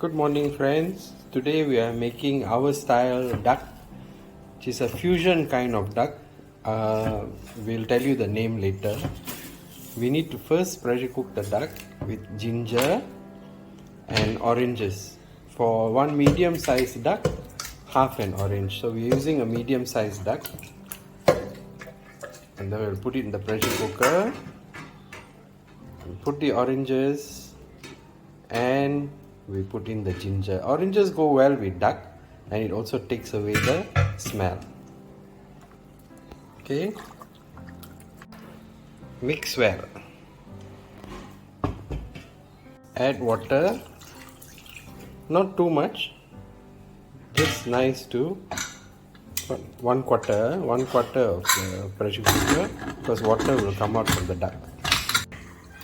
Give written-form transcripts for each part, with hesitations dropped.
Good morning, friends. Today we are making our style duck, which is a fusion kind of duck. We'll tell you the name later. We need to first pressure cook the duck with ginger and oranges. For one medium sized duck, half an orange. So we're using a medium sized duck. And then we'll put it in the pressure cooker. We'll put the oranges and we put in the ginger. Oranges go well with duck and it also takes away the smell. Okay, mix well. Add water, not too much, just nice to one quarter of the pressure cooker, because water will come out from the duck.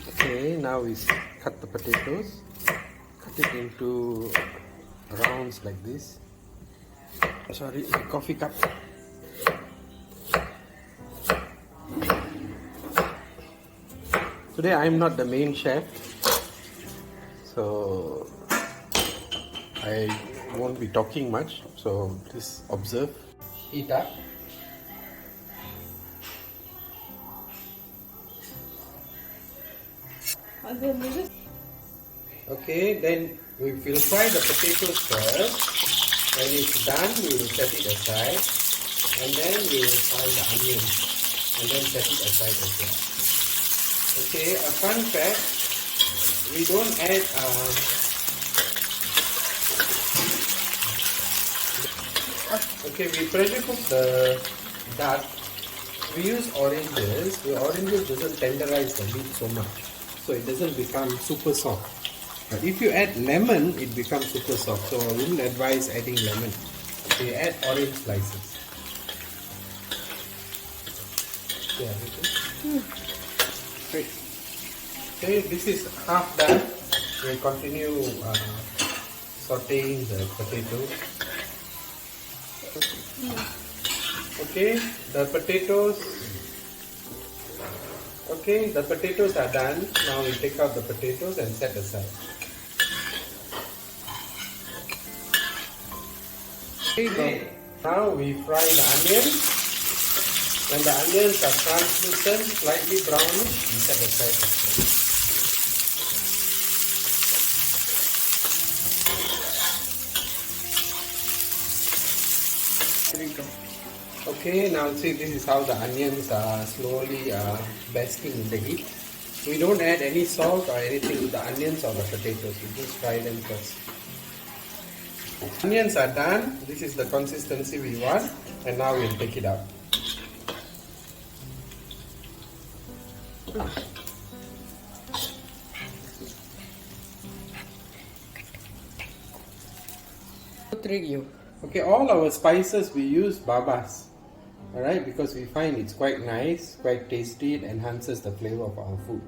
Okay, now we cut the potatoes. Cut it into rounds like this. Sorry, coffee cup. Today I'm not the main chef, so I won't be talking much, so please observe. Heat up. Okay, then we will fry the potatoes first. When it's done, we will set it aside, and then we will fry the onions, and then set it aside as well. Okay, a fun fact: we don't add okay, we pressure cook the duck. We use oranges. The oranges doesn't tenderize the meat so much, so it doesn't become super soft. But if you add lemon, it becomes super soft. So I wouldn't advise adding lemon. Okay, add orange slices. Yeah, great. Okay, this is half done. We'll continue sauteing the potatoes. Okay, the potatoes are done. Now we take out the potatoes and set aside. Okay, now we fry the onions. When the onions are translucent, slightly brownish, we set aside. Okay, now see, this is how the onions are slowly basking in the heat. We don't add any salt or anything to the onions or the potatoes. We just fry them first. Onions are done. This is the consistency we want, and now we'll take it out. Okay, all our spices we use babas. Alright, because we find it's quite nice, quite tasty, it enhances the flavor of our food.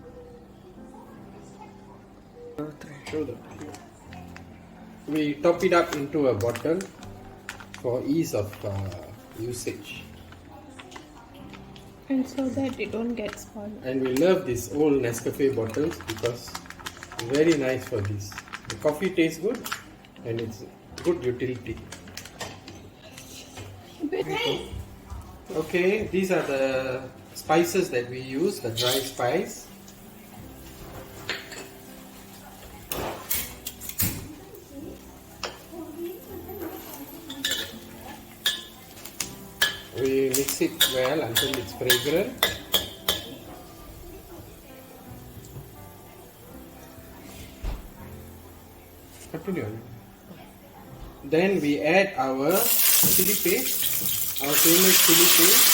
We top it up into a bottle for ease of usage. And so that it don't get spoiled. And we love these old Nescafe bottles because it's very nice for this. The coffee tastes good and it's good utility. Okay, these are the spices that we use, the dry spice. We mix it well until it's fragrant. Continue. Then we add our chili paste, our famous chili paste,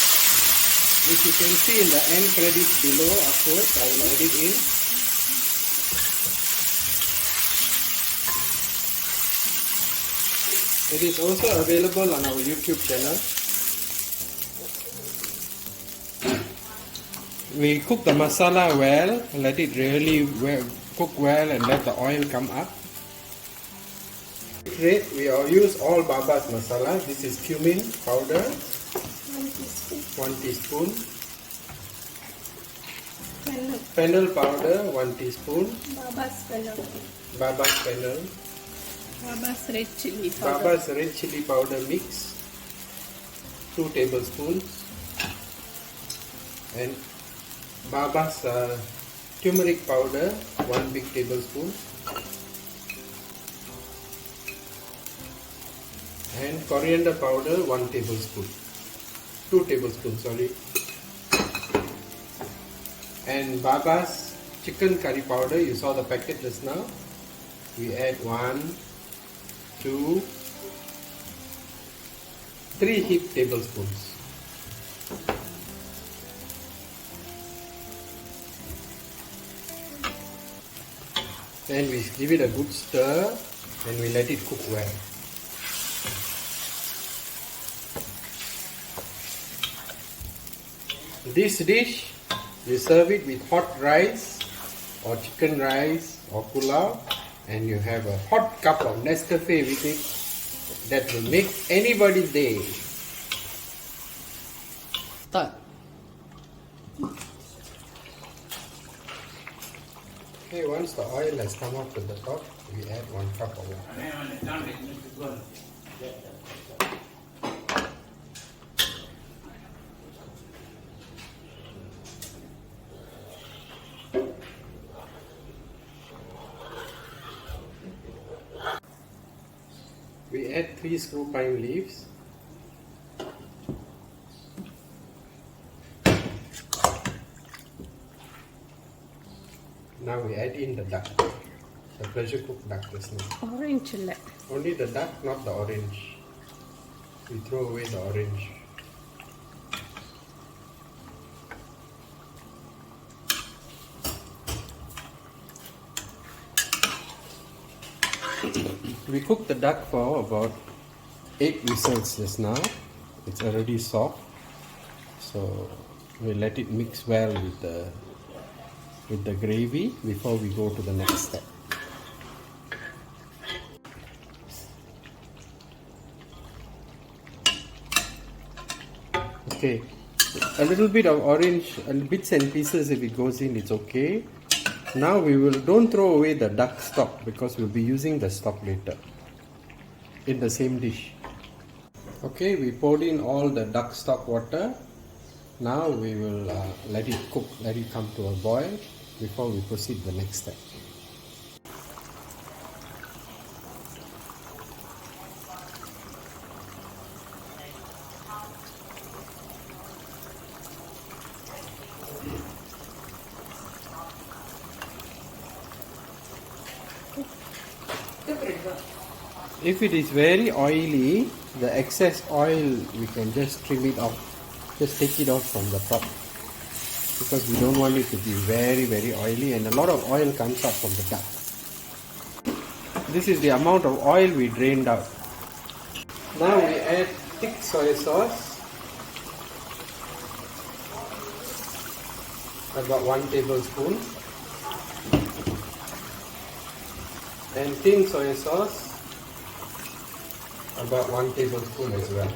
which you can see in the end credits below. Afterwards, I will add it in. It is also available on our YouTube channel. We cook the masala well, let it really cook well and let the oil come up. We use all Baba's masala. This is cumin powder, 1 teaspoon. Fennel powder, 1 teaspoon. Baba's fennel. Baba's fennel. Baba's red chili powder. Baba's red chili powder mix, 2 tablespoons, and Baba's turmeric powder, 1 big tablespoon, and coriander powder, 1 tablespoon, 2 tablespoons, sorry, and Baba's chicken curry powder. You saw the packet just now. We add 1, 2, 3 heaped tablespoons. Then we give it a good stir and we let it cook well. This dish, we serve it with hot rice or chicken rice or pulao, and you have a hot cup of Nescafe with it. That will make anybody's day. Start. Okay, once the oil has come up to the top, we add 1 cup of water. We add 3 screw pine leaves. Now we add in the duck, the pressure cooked duck just now. Orange chili. Only the duck, not the orange. We throw away the orange. We cook the duck for about 8 whistles just now. It's already soft, so we let it mix well with the gravy before we go to the next step. Okay, a little bit of orange and bits and pieces, if it goes in, it's okay. Now don't throw away the duck stock, because we'll be using the stock later in the same dish. Okay, we poured in all the duck stock water. Now we will let it cook, let it come to a boil before we proceed the next step. If it is very oily, the excess oil, we can just trim it off. Just take it off from the top, because we don't want it to be very oily, and a lot of oil comes up from the duck. This is the amount of oil we drained out. Now we add thick soy sauce, about 1 tablespoon, and thin soy sauce, about 1 tablespoon as well.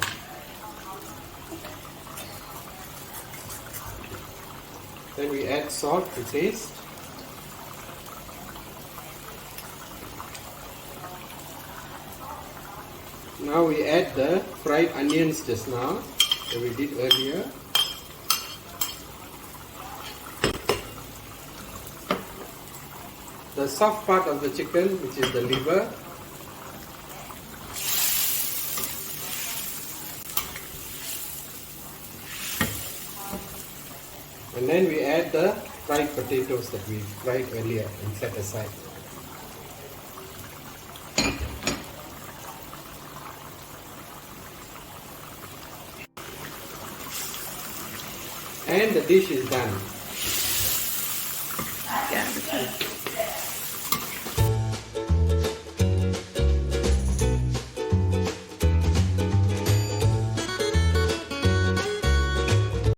Then we add salt to taste. Now we add the fried onions just now that we did earlier. The soft part of the chicken, which is the liver. And then we add the fried potatoes that we fried earlier and set aside. And the dish is done.